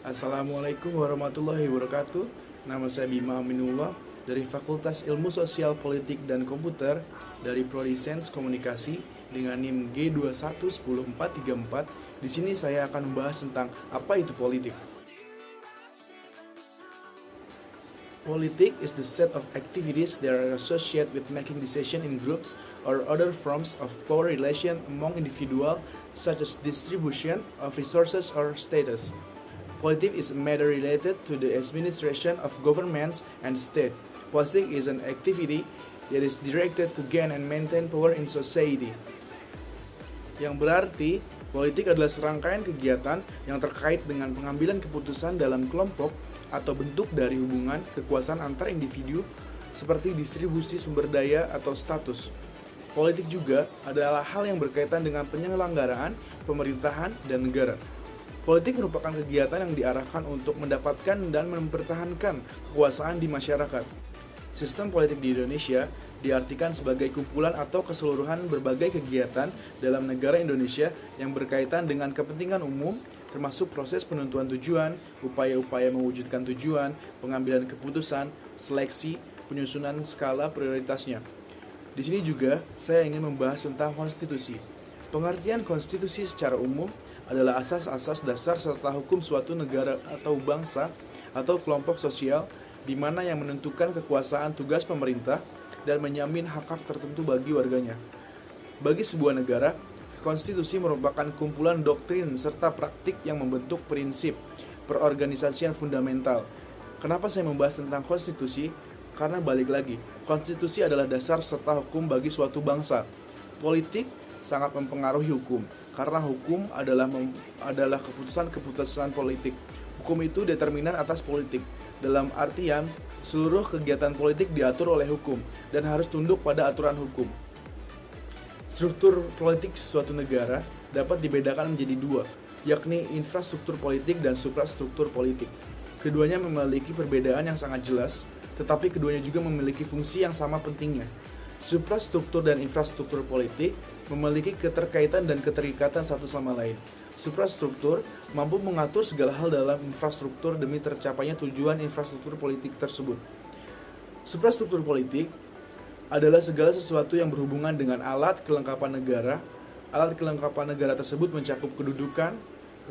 Assalamualaikum warahmatullahi wabarakatuh. Nama saya Bima Aminullah dari Fakultas Ilmu Sosial Politik dan Komputer dari Prodi Sains Komunikasi dengan NIM G2110434. Di sini saya akan membahas tentang apa itu politik. Politik is the set of activities that are associated with making decisions in groups or other forms of power relation among individuals, such as distribution of resources or status. Politics is a matter related to the administration of governments and state. Politics is an activity that is directed to gain and maintain power in society. Yang berarti, politik adalah serangkaian kegiatan yang terkait dengan pengambilan keputusan dalam kelompok atau bentuk dari hubungan kekuasaan antar individu seperti distribusi sumber daya atau status. Politik juga adalah hal yang berkaitan dengan penyelenggaraan, pemerintahan, dan negara. Politik merupakan kegiatan yang diarahkan untuk mendapatkan dan mempertahankan kekuasaan di masyarakat. Sistem politik di Indonesia diartikan sebagai kumpulan atau keseluruhan berbagai kegiatan dalam negara Indonesia yang berkaitan dengan kepentingan umum, termasuk proses penentuan tujuan, upaya-upaya mewujudkan tujuan, pengambilan keputusan, seleksi, penyusunan skala prioritasnya. Di sini juga saya ingin membahas tentang konstitusi. Pengertian konstitusi secara umum adalah asas-asas dasar serta hukum suatu negara atau bangsa atau kelompok sosial di mana yang menentukan kekuasaan tugas pemerintah dan menjamin hak-hak tertentu bagi warganya. Bagi sebuah negara, konstitusi merupakan kumpulan doktrin serta praktik yang membentuk prinsip perorganisasian fundamental. Kenapa saya membahas tentang konstitusi? Karena balik lagi, konstitusi adalah dasar serta hukum bagi suatu bangsa. Politik sangat mempengaruhi hukum, karena hukum adalah keputusan-keputusan politik. Hukum itu determinan atas politik, dalam artian seluruh kegiatan politik diatur oleh hukum dan harus tunduk pada aturan hukum. Struktur politik suatu negara dapat dibedakan menjadi dua, yakni infrastruktur politik dan suprastruktur politik. Keduanya memiliki perbedaan yang sangat jelas, tetapi keduanya juga memiliki fungsi yang sama pentingnya. Suprastruktur dan infrastruktur politik memiliki keterkaitan dan keterikatan satu sama lain. Suprastruktur mampu mengatur segala hal dalam infrastruktur demi tercapainya tujuan infrastruktur politik tersebut. Suprastruktur politik adalah segala sesuatu yang berhubungan dengan alat kelengkapan negara. Alat kelengkapan negara tersebut mencakup kedudukan,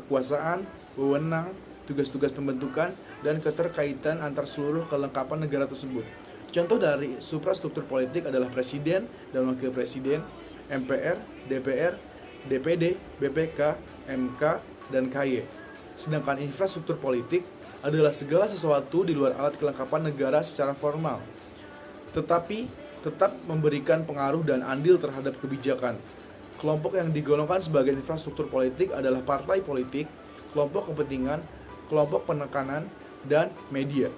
kekuasaan, wewenang, tugas-tugas pembentukan, dan keterkaitan antar seluruh kelengkapan negara tersebut. Contoh dari suprastruktur politik adalah presiden dan wakil presiden, MPR, DPR, DPD, BPK, MK, dan KY. Sedangkan infrastruktur politik adalah segala sesuatu di luar alat kelengkapan negara secara formal, tetapi tetap memberikan pengaruh dan andil terhadap kebijakan. Kelompok yang digolongkan sebagai infrastruktur politik adalah partai politik, kelompok kepentingan, kelompok penekanan, dan media.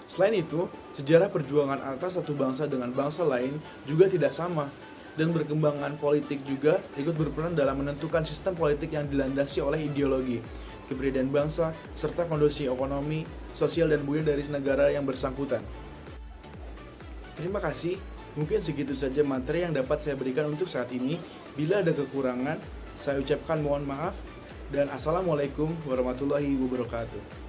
Selain itu, sejarah perjuangan antar satu bangsa dengan bangsa lain juga tidak sama, dan berkembangan politik juga ikut berperan dalam menentukan sistem politik yang dilandasi oleh ideologi, kepribadian bangsa, serta kondisi ekonomi, sosial, dan budaya dari negara yang bersangkutan. Terima kasih, mungkin segitu saja materi yang dapat saya berikan untuk saat ini. Bila ada kekurangan, saya ucapkan mohon maaf, dan Assalamualaikum warahmatullahi wabarakatuh.